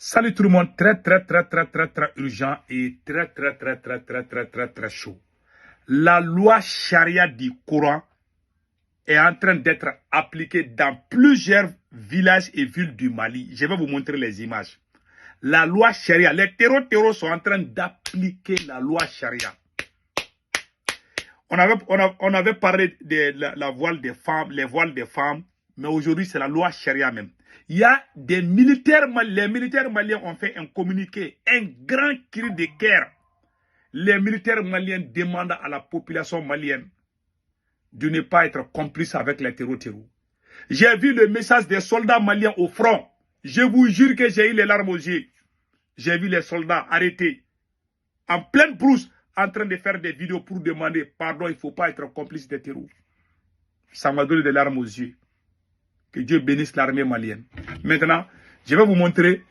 Salut tout le monde, très urgent et très chaud. La loi charia du Coran est en train d'être appliquée dans plusieurs villages et villes du Mali. Je vais vous montrer les images. La loi charia, les terreaux sont en train d'appliquer la loi charia. On avait parlé de la voile des femmes, les voiles des femmes, mais aujourd'hui c'est la loi charia même. Il y a des militaires, les militaires maliens ont fait un communiqué, un grand cri de guerre. Les militaires maliens demandent à la population malienne de ne pas être complice avec les terreaux. J'ai vu le message des soldats maliens au front. Je vous jure que j'ai eu les larmes aux yeux. J'ai vu les soldats arrêtés en pleine brousse en train de faire des vidéos pour demander pardon, il ne faut pas être complice des terreaux. Ça m'a donné des larmes aux yeux. Que Dieu bénisse l'armée malienne. Maintenant, je vais vous montrer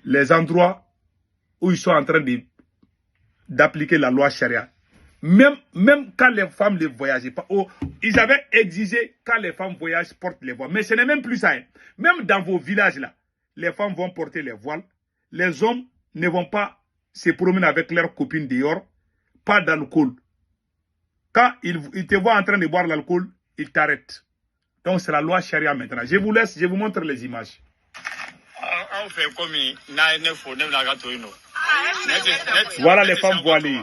les endroits où ils sont en train d'appliquer la loi charia. Même quand les femmes ne voyageaient pas, ils avaient exigé quand les femmes voyagent, portent les voiles. Mais ce n'est même plus ça. Hein. Même dans vos villages, là, les femmes vont porter les voiles. Les hommes ne vont pas se promener avec leurs copines dehors. Pas d'alcool. Quand ils te voient en train de boire l'alcool, ils t'arrêtent. Donc c'est la loi charia maintenant. Je vous laisse, je vous montre les images. Voilà les femmes voilées.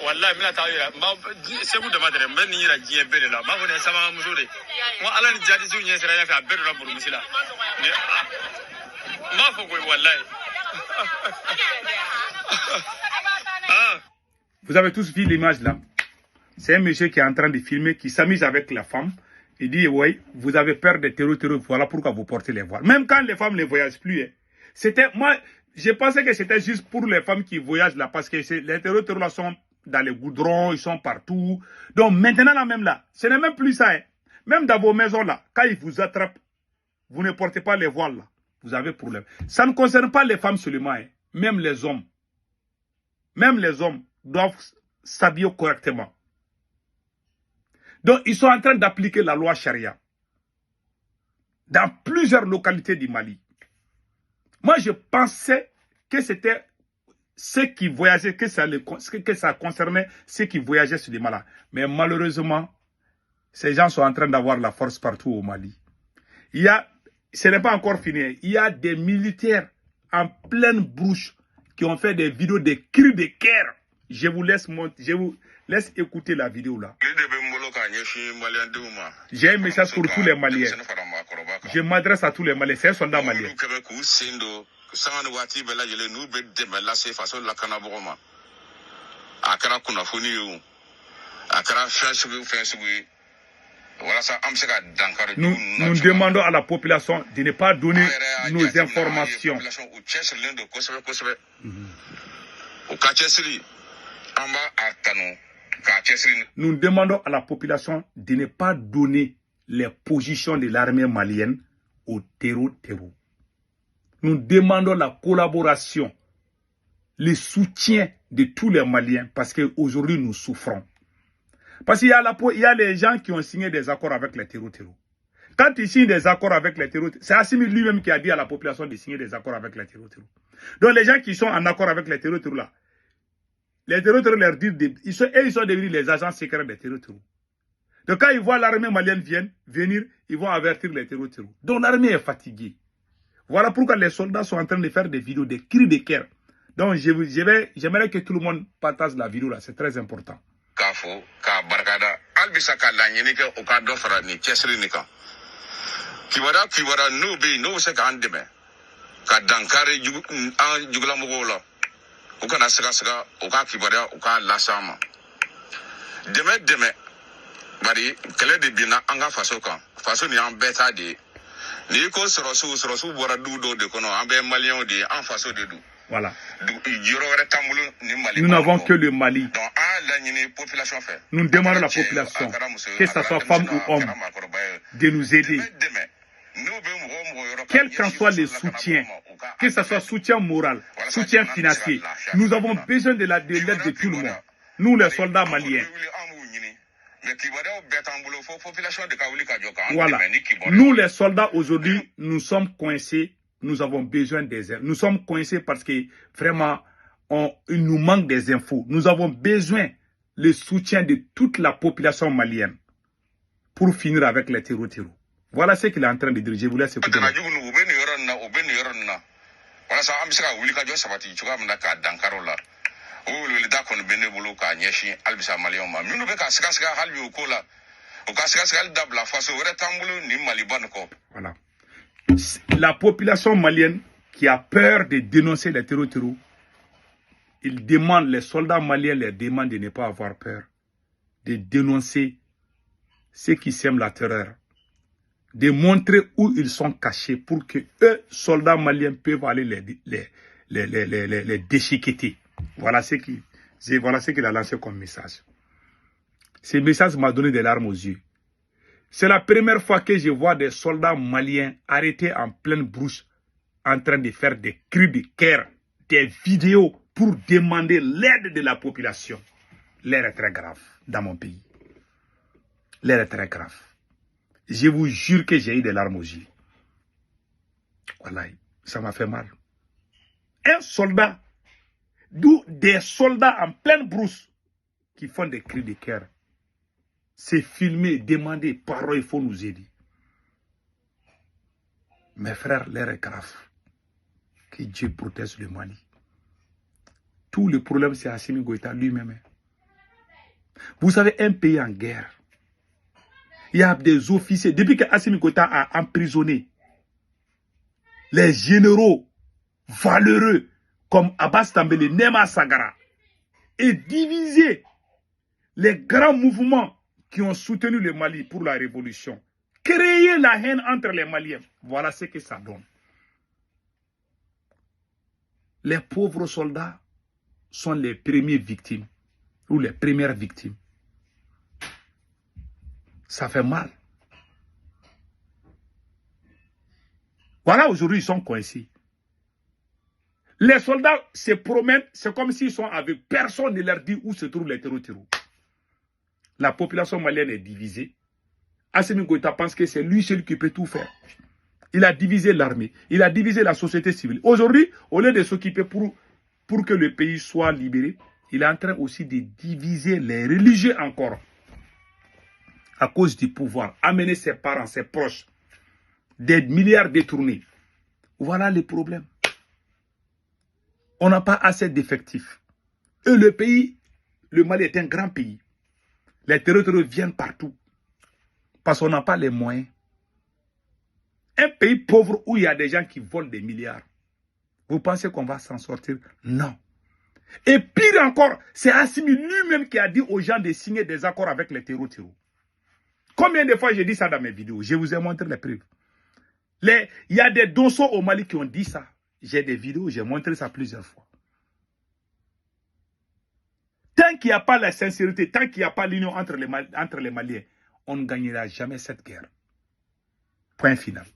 Wallahi mina taw yira ma segu de madre men ni yira jiye bere la ma ko ne sama musode mo ala ni jadi su nye sera ya fa bere la buru musila ne ma fo ko wallahi. Vous avez tous vu l'image là. C'est un monsieur qui est en train de filmer, qui s'amuse avec la femme. Il dit, oui, vous avez peur des terreaux, voilà pourquoi vous portez les voiles. Même quand les femmes ne voyagent plus. Hein. C'était, moi, je pensais que c'était juste pour les femmes qui voyagent là, parce que les terreaux là sont dans les goudrons, ils sont partout. Donc maintenant là même là, ce n'est même plus ça. Hein. Même dans vos maisons là, quand ils vous attrapent, vous ne portez pas les voiles là. Vous avez problème. Ça ne concerne pas les femmes seulement, hein. Même les hommes. Même les hommes doivent s'habiller correctement. Donc, ils sont en train d'appliquer la loi charia dans plusieurs localités du Mali. Moi, je pensais que c'était ceux qui voyageaient, que ça concernait ceux qui voyageaient sur les Malas. Mais malheureusement, ces gens sont en train d'avoir la force partout au Mali. Ce n'est pas encore fini. Il y a des militaires en pleine brouche qui ont fait des vidéos de cris de guerre. Je vous laisse écouter la vidéo là. J'ai un message pour tous les Maliens. Je m'adresse à tous les Maliens. C'est un soldat malien. Nous demandons à la population de ne pas donner nos informations. Nous demandons à la population de ne pas donner les positions de l'armée malienne aux terreaux. Nous demandons la collaboration, le soutien de tous les Maliens parce qu'aujourd'hui nous souffrons. Parce qu'il y a les gens qui ont signé des accords avec les terreaux. Quand ils signent des accords avec les terreaux, c'est Assimi lui-même qui a dit à la population de signer des accords avec les terreaux. Donc les gens qui sont en accord avec les terreaux là, les terreaux leur disent, ils sont devenus les agents secrets des terreaux. Donc quand ils voient l'armée malienne venir, ils vont avertir les terreaux. Donc l'armée est fatiguée. Voilà pourquoi les soldats sont en train de faire des vidéos, des cris de guerre. Donc j'aimerais que tout le monde partage la vidéo là, c'est très important. Ukana sega uka kibaria uka lasama deme bari kele de bina anga faso ni an beta de ni ko sorosu bora dudo de kono an be malien de en faso de du Voilà. Nous n'avons que le Mali. Nous demandons à la population, que ce soit femme ou homme, de nous aider. quel qu'en soit le soutien, que ce soit soutien moral, soutien financier, nous avons besoin de l'aide de tout le monde. Nous, les soldats maliens. Voilà. Nous, les soldats, aujourd'hui, nous sommes coincés. Nous avons besoin des infos. Nous sommes coincés parce que vraiment, il nous manque des infos. Nous avons besoin le soutien de toute la population malienne pour finir avec les terreaux. Voilà ce qu'il est en train de dire. Je vous laisse écouter. Voilà. La population malienne qui a peur de dénoncer les terreaux, ils demandent, les soldats maliens les demandent de ne pas avoir peur, de dénoncer ceux qui sèment la terreur, de montrer où ils sont cachés pour que eux, soldats maliens, peuvent aller les déchiqueter. Voilà ce qu'il a lancé comme message. Ce message m'a donné des larmes aux yeux. C'est la première fois que je vois des soldats maliens arrêtés en pleine brousse en train de faire des cris de guerre, des vidéos pour demander l'aide de la population. L'air est très grave dans mon pays. L'air est très grave. Je vous jure que j'ai eu des larmes aux yeux. Voilà, ça m'a fait mal. Un soldat, d'où des soldats en pleine brousse qui font des cris de guerre. C'est filmé, demandé, parole, il faut nous aider. Mes frères, l'air est grave. Que Dieu protège le Mali. Tout le problème, c'est Assimi Goïta lui-même. Vous savez, un pays en guerre, il y a des officiers, depuis que Assimi Goïta a emprisonné les généraux valeureux comme Abbas Tambélé, Nema Sagara, et divisé les grands mouvements qui ont soutenu le Mali pour la révolution, créer la haine entre les Maliens. Voilà ce que ça donne. Les pauvres soldats sont les premières victimes, ou les premières victimes. Ça fait mal. Voilà, aujourd'hui, ils sont coincés. Les soldats se promènent, c'est comme s'ils sont avec personne ne leur dit où se trouvent les terreaux. La population malienne est divisée. Assimi Goïta pense que c'est lui seul qui peut tout faire. Il a divisé l'armée, il a divisé la société civile. Aujourd'hui, au lieu de s'occuper pour que le pays soit libéré, il est en train aussi de diviser les religieux encore. À cause du pouvoir, amener ses parents, ses proches, des milliards détournés. Voilà le problème. On n'a pas assez d'effectifs. Et le pays, le Mali est un grand pays. Les terroristes viennent partout. Parce qu'on n'a pas les moyens. Un pays pauvre où il y a des gens qui volent des milliards. Vous pensez qu'on va s'en sortir? Non. Et pire encore, c'est Assimi lui-même qui a dit aux gens de signer des accords avec les terroristes. Combien de fois j'ai dit ça dans mes vidéos? Je vous ai montré les preuves. Il y a des dossons au Mali qui ont dit ça. J'ai des vidéos, j'ai montré ça plusieurs fois. Tant qu'il n'y a pas la sincérité, tant qu'il n'y a pas l'union entre les Maliens, on ne gagnera jamais cette guerre. Point final.